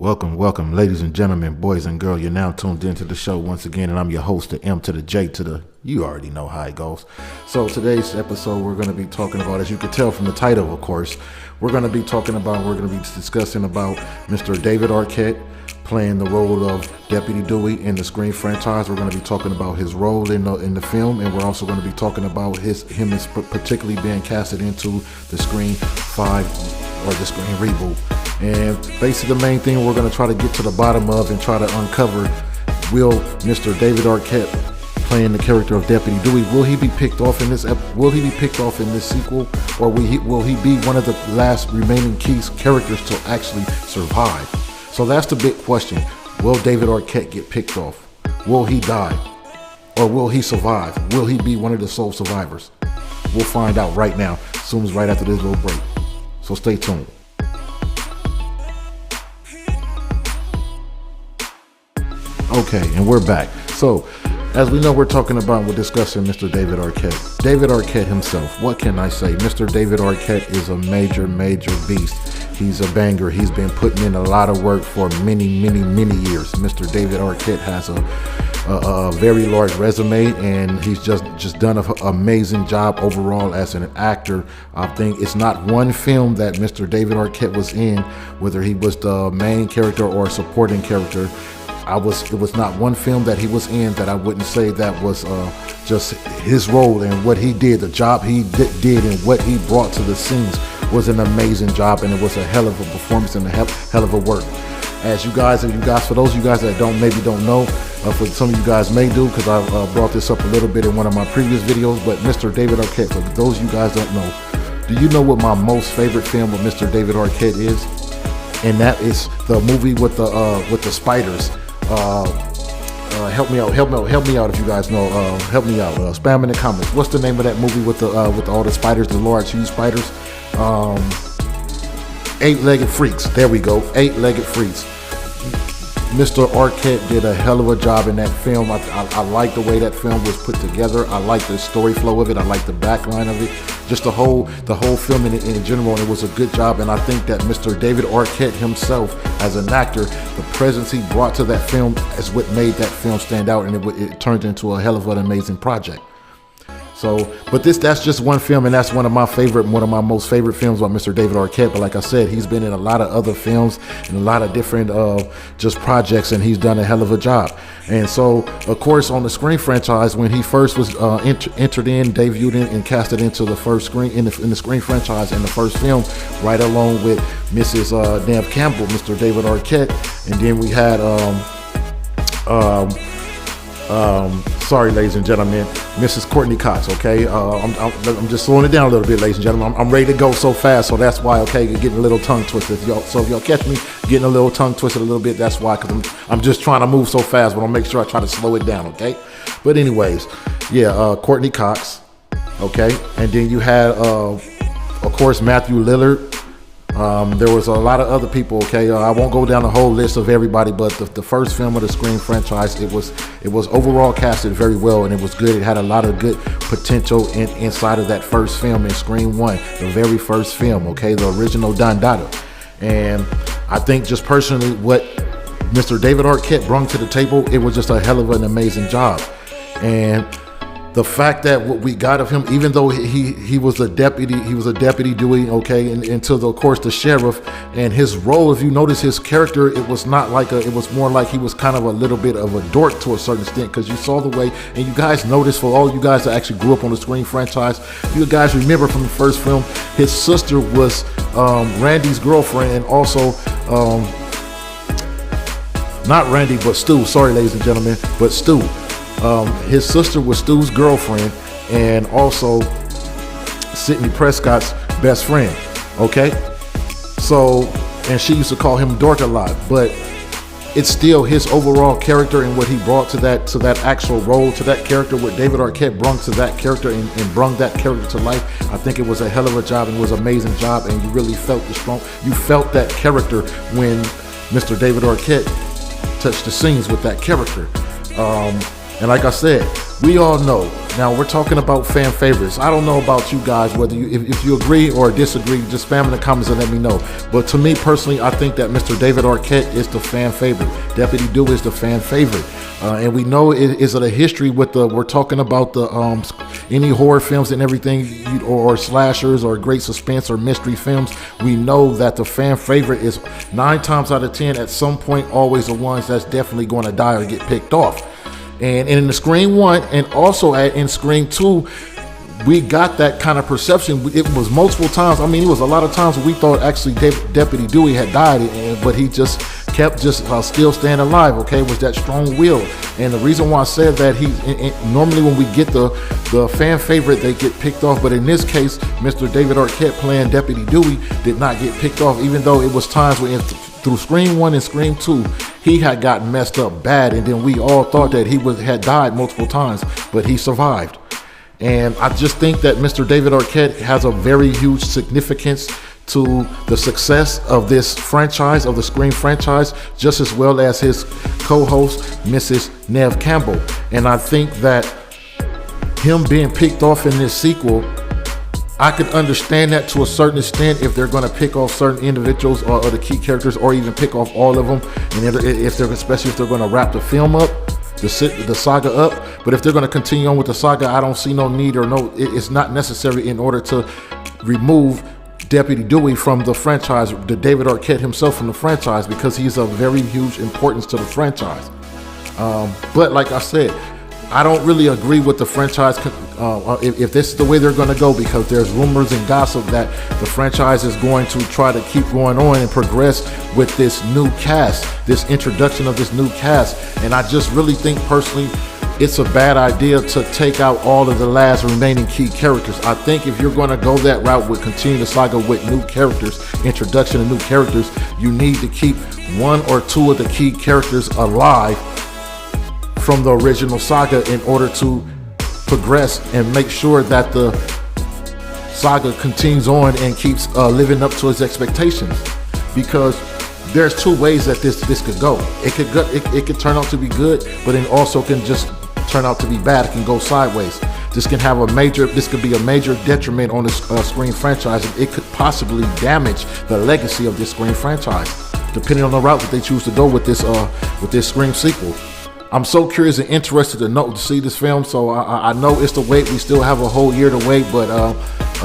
Welcome, ladies and gentlemen, boys and girls. You're now tuned into the show once again, and I'm your host, the M to the J to the, you already know how it goes. So today's episode, we're going to be talking about, as you can tell from the title, of course, we're going to be discussing about Mr. David Arquette playing the role of Deputy Dewey in the Scream franchise. We're going to be talking about his role in the film, and we're also going to be talking about him as particularly being casted into the Scream 5 or the Scream reboot. And basically the main thing we're going to try to get to the bottom of and try to uncover, will Mr. David Arquette playing the character of Deputy Dewey, will he be picked off in this sequel, or will he be one of the last remaining key characters to actually survive? So that's the big question. Will David Arquette get picked off? Will he die? Or will he survive? Will he be one of the sole survivors? We'll find out right now, as soon as right after this little break. So stay tuned. Okay, and we're back. So, as we know, we're discussing Mr. David Arquette. David Arquette himself, what can I say? Mr. David Arquette is a major beast. He's a banger. He's been putting in a lot of work for many years. Mr. David Arquette has a very large resume, and he's just done an amazing job overall as an actor. I think it's not one film that Mr. David Arquette was in, whether he was the main character or a supporting character. It was not one film that he was in that I wouldn't say that was just his role and what he did, the job he did and what he brought to the scenes was an amazing job, and it was a hell of a performance and a hell of a work. For those of you guys that maybe don't know, for some of you guys may do, because I brought this up a little bit in one of my previous videos, but Mr. David Arquette, for those of you guys don't know, do you know what my most favorite film of Mr. David Arquette is? And that is the movie with the spiders. Help me out if you guys know. Help me out. Spam in the comments. What's the name of that movie with all the spiders, the large, huge spiders? Eight-Legged Freaks. There we go. Eight-Legged Freaks. Mr. Arquette did a hell of a job in that film. I like the way that film was put together. I like the story flow of it. I like the backline of it. Just the whole film in general, and it was a good job. And I think that Mr. David Arquette himself, as an actor, the presence he brought to that film is what made that film stand out, and it turned into a hell of an amazing project. So, but that's just one film, and that's one of my most favorite films by Mr. David Arquette. But like I said, he's been in a lot of other films and a lot of different just projects, and he's done a hell of a job. And so, of course, on the Scream franchise, when he first was debuted in, and casted into the first Scream in the Scream franchise in the first film, right along with Mrs. Neve Campbell, Mr. David Arquette, and then we had sorry, ladies and gentlemen, Mrs. Courtney Cox, okay? I'm just slowing it down a little bit, ladies and gentlemen. I'm ready to go so fast, so that's why, okay, you're getting a little tongue twisted. So if y'all catch me getting a little tongue twisted a little bit, that's why, because I'm just trying to move so fast, but I'll make sure I try to slow it down, okay? But anyways, yeah, Courtney Cox, okay? And then you had, of course, Matthew Lillard. There was a lot of other people, okay? I won't go down the whole list of everybody, but the first film of the Scream franchise, it was overall casted very well, and it was good. It had a lot of good potential inside of that first film in Scream 1, the very first film, okay? The original Don Dada. And I think just personally what Mr. David Arquette brought to the table, it was just a hell of an amazing job. And the fact that what we got of him, even though he was a deputy Dewey, okay, and until of course the sheriff, and his role, if you notice his character, it was more like he was kind of a little bit of a dork to a certain extent, because you saw the way, and you guys noticed, for all you guys that actually grew up on the Scream franchise, you guys remember from the first film, his sister was Randy's girlfriend, and also not Randy, but Stu. Sorry, ladies and gentlemen, but Stu. His sister was Stu's girlfriend, and also Sidney Prescott's best friend, okay? So, and she used to call him Dork a lot, but it's still his overall character and what he brought to that actual role, to that character, what David Arquette brought to that character and brought that character to life. I think it was a hell of a job, and it was an amazing job, and you really felt you felt that character when Mr. David Arquette touched the scenes with that character. And like I said, we all know. Now we're talking about fan favorites. I don't know about you guys, whether if you agree or disagree, just spam in the comments and let me know. But to me personally, I think that Mr. David Arquette is the fan favorite. Deputy Dewey is the fan favorite. And we know it is a history with we're talking about the any horror films and everything, or slashers or great suspense or mystery films. We know that the fan favorite is 9 times out of 10 at some point always the ones that's definitely going to die or get picked off. And in the Scream 1 and also in Scream 2, we got that kind of perception. It was multiple times. I mean, it was a lot of times we thought actually Deputy Dewey had died, but he just kept still staying alive. Okay, it was that strong will. And the reason why I said that normally when we get the fan favorite, they get picked off. But in this case, Mr. David Arquette playing Deputy Dewey did not get picked off, even though it was times when through Scream 1 and Scream 2, he had gotten messed up bad, and then we all thought that he had died multiple times, but he survived. And I just think that Mr. David Arquette has a very huge significance to the success of this franchise, of the Scream franchise, just as well as his co-host, Mrs. Neve Campbell. And I think that him being picked off in this sequel, I could understand that to a certain extent if they're going to pick off certain individuals or the key characters, or even pick off all of them, and especially if they're going to wrap the film up, the saga up. But if they're going to continue on with the saga, I don't see no need, or it's not necessary in order to remove Deputy Dewey from the franchise, the David Arquette himself from the franchise, because he's of very huge importance to the franchise. But like I said, I don't really agree with the franchise if this is the way they're going to go, because there's rumors and gossip that the franchise is going to try to keep going on and progress with this new cast, this introduction of this new cast. And I just really think personally it's a bad idea to take out all of the last remaining key characters. I think if you're going to go that route with continue the saga with new characters, introduction of new characters, you need to keep 1 or 2 of the key characters alive from the original saga in order to progress and make sure that the saga continues on and keeps living up to its expectations. Because there's 2 ways that this could go. It could turn out to be good, but it also can just turn out to be bad. It can go sideways. This could be a major detriment on the Scream franchise, and it could possibly damage the legacy of this Scream franchise, depending on the route that they choose to go with this Scream sequel. I'm so curious and interested to see this film. So I know it's the wait. We still have a whole year to wait, but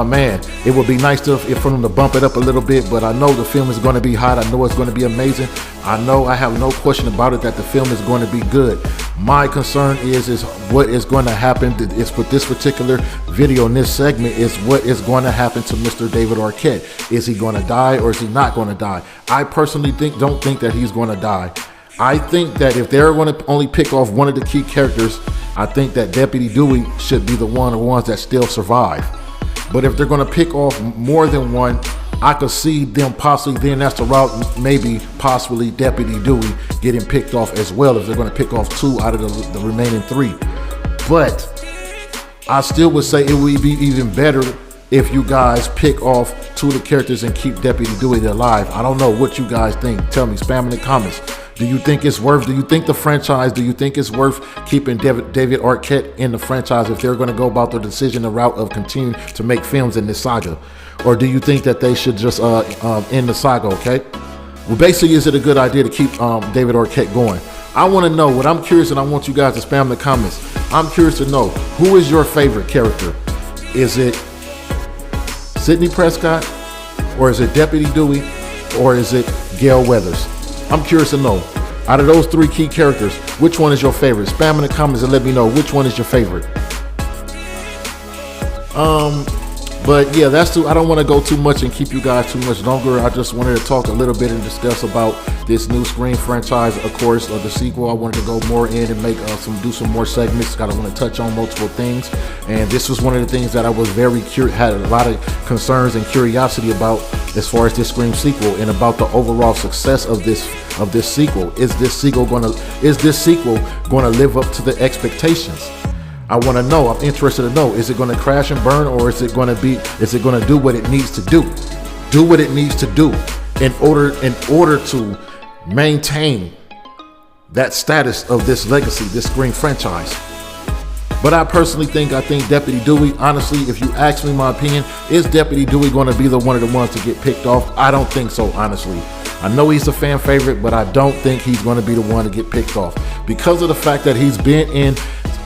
man, it would be nice for them to bump it up a little bit. But I know the film is going to be hot. I know it's going to be amazing. I have no question about it that the film is going to be good. My concern is what is going to happen. It's with this particular video in this segment is what is going to happen to Mr. David Arquette. Is he going to die or is he not going to die? I personally don't think that he's going to die. I think that if they're going to only pick off one of the key characters, I think that Deputy Dewey should be the ones that still survive. But if they're going to pick off more than one, I could see them possibly, then that's the route, possibly Deputy Dewey getting picked off as well, if they're going to pick off 2 out of the remaining 3. But I still would say it would be even better if you guys pick off 2 of the characters and keep Deputy Dewey alive. I don't know what you guys think. Tell me, spam in the comments. Do you think it's worth keeping David Arquette in the franchise if they're going to go about the decision, the route of continuing to make films in this saga? Or do you think that they should just end the saga, okay? Well, basically, is it a good idea to keep David Arquette going? I want to know. What I'm curious, and I want you guys to spam the comments. I'm curious to know, who is your favorite character? Is it Sidney Prescott? Or is it Deputy Dewey? Or is it Gale Weathers? I'm curious to know, out of those 3 key characters, which one is your favorite? Spam in the comments and let me know which one is your favorite. But yeah, I don't want to go too much and keep you guys too much longer. I just wanted to talk a little bit and discuss about this new Scream franchise, of course, the sequel. I wanted to go more in and do some more segments. I want to touch on multiple things, and this was one of the things that I was had a lot of concerns and curiosity about as far as this Scream sequel and about the overall success of this sequel. Is this sequel going to live up to the expectations? I want to know. I'm interested to know. Is it going to crash and burn, or is it going to do what it needs to do? Do what it needs to do in order to maintain that status of this legacy, this Scream franchise. But I personally think Deputy Dewey, honestly, if you ask me my opinion, is Deputy Dewey going to be one of the ones to get picked off? I don't think so, honestly. I know he's a fan favorite, but I don't think he's going to be the one to get picked off because of the fact that he's been in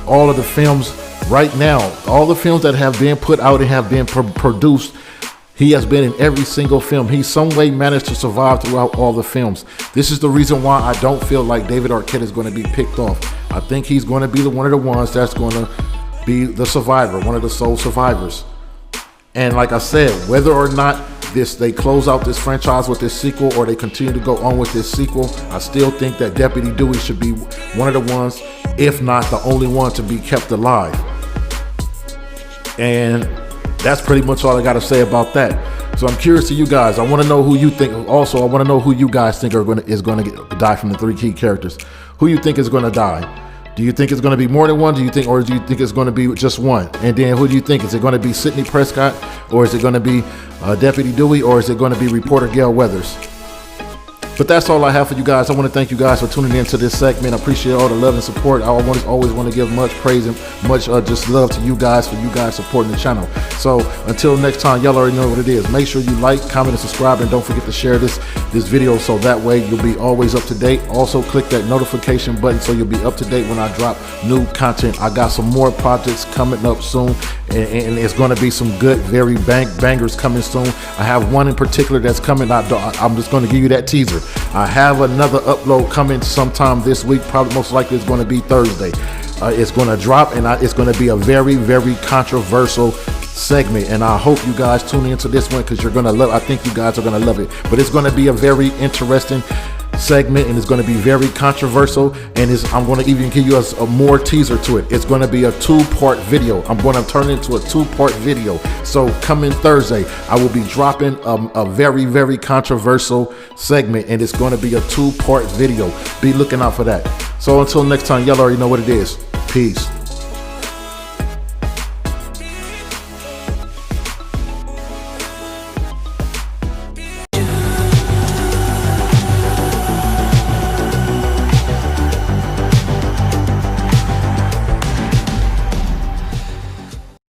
all of the films right now. All the films that have been put out and have been produced, he has been in every single film. He some way managed to survive throughout all the films. This is the reason why I don't feel like David Arquette is going to be picked off. I think he's going to be one of the ones that's going to be the survivor, one of the sole survivors. And like I said, whether or not they close out this franchise with this sequel or they continue to go on with this sequel, I still think that Deputy Dewey should be one of the ones, if not the only one, to be kept alive. And that's pretty much all I got to say about that. So I'm curious to you guys. I want to know who you think. Also, I want to know who you guys think is going to die from the 3 key characters. Who you think is going to die? Do you think it's going to be more than one? Do you think it's going to be just one? And then who do you think? Is it going to be Sidney Prescott, or is it going to be Deputy Dewey, or is it going to be reporter Gail Weathers? But that's all I have for you guys. I want to thank you guys for tuning into this segment. I appreciate all the love and support. I always want to give much praise and much just love to you guys for you guys supporting the channel. So until next time, y'all already know what it is. Make sure you like, comment, and subscribe, and don't forget to share this video so that way you'll be always up to date. Also, click that notification button so you'll be up to date when I drop new content. I got some more projects coming up soon, and it's going to be some good, very bangers coming soon. I have one in particular that's coming. I'm just going to give you that teaser. I have another upload coming sometime this week. Probably most likely it's going to be Thursday. It's going to drop, and it's going to be a very, very controversial segment, and I hope you guys tune into this one because you're going to love. I think you guys are going to love it. But it's going to be a very interesting segment, and it's going to be very controversial, and I'm going to even give you a more teaser to it. It's going to be a 2-part video. I'm going to turn it into a 2-part video. So coming Thursday, I will be dropping a very, very controversial segment, and it's going to be a 2-part video. Be looking out for that. So until next time, y'all already know what it is. Peace.